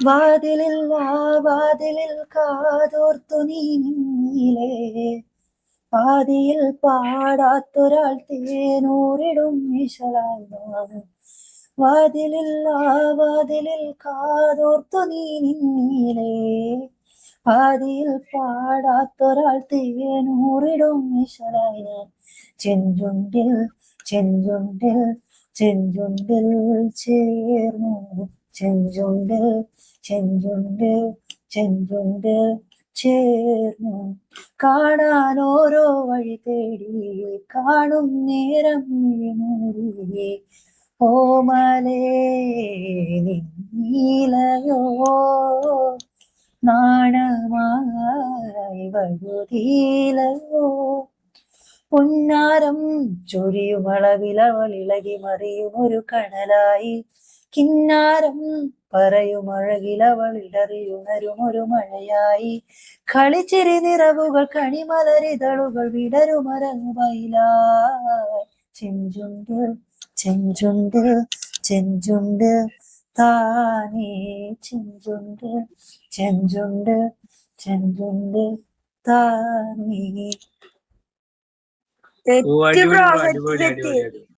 വാതിലില്ല വാതിലിൽ കാതോർത്തു നീ നിന്നിലേ, പാതിയിൽ പാടാത്തൊരാൾ തേനൂറിടും ഇശലായി നാം. വാതിലില്ല വാതിലിൽ കാതോർത്തു നീ നിന്നിലേ, പാതിയിൽ പാടാത്തൊരാൾ തേനൂറിടും ഇശലായി ഞാൻ. ചെഞ്ചുണ്ടിൽ ചെഞ്ചുണ്ടിൽ ചെഞ്ചുണ്ടിൽ ചേർന്നു, ചെഞ്ചുണ്ടിൽ ചെഞ്ചുണ്ടിൽ ചെഞ്ചുണ്ടിൽ ചേർന്നു. കാണാൻ ഓരോ വഴി തേടി കാണും നേരം മൂടി, ഓമലേ നീലയോ നാണമായി വഴുതീലയോ. പൊന്നാരം ചൊരിയുമളവിലവളിളകി മറിയും ഒരു കടലായി, കിന്നാരം പറയുമഴകിലവളിടറിയുണരും ഒരു മഴയായി. കളിച്ചിരി നിറവുകൾ കണിമലരിതളുകൾ വിടരുമരങ്ങുമയിലായി. ചെഞ്ചുണ്ട് ചെഞ്ചുണ്ട് ചെഞ്ചുണ്ട് താനേ, ചെഞ്ചുണ്ട് ചെഞ്ചുണ്ട് ചെഞ്ചുണ്ട് താനേ. ഓ, അടിപൊളി, അടിപൊളി, അടിപൊളി.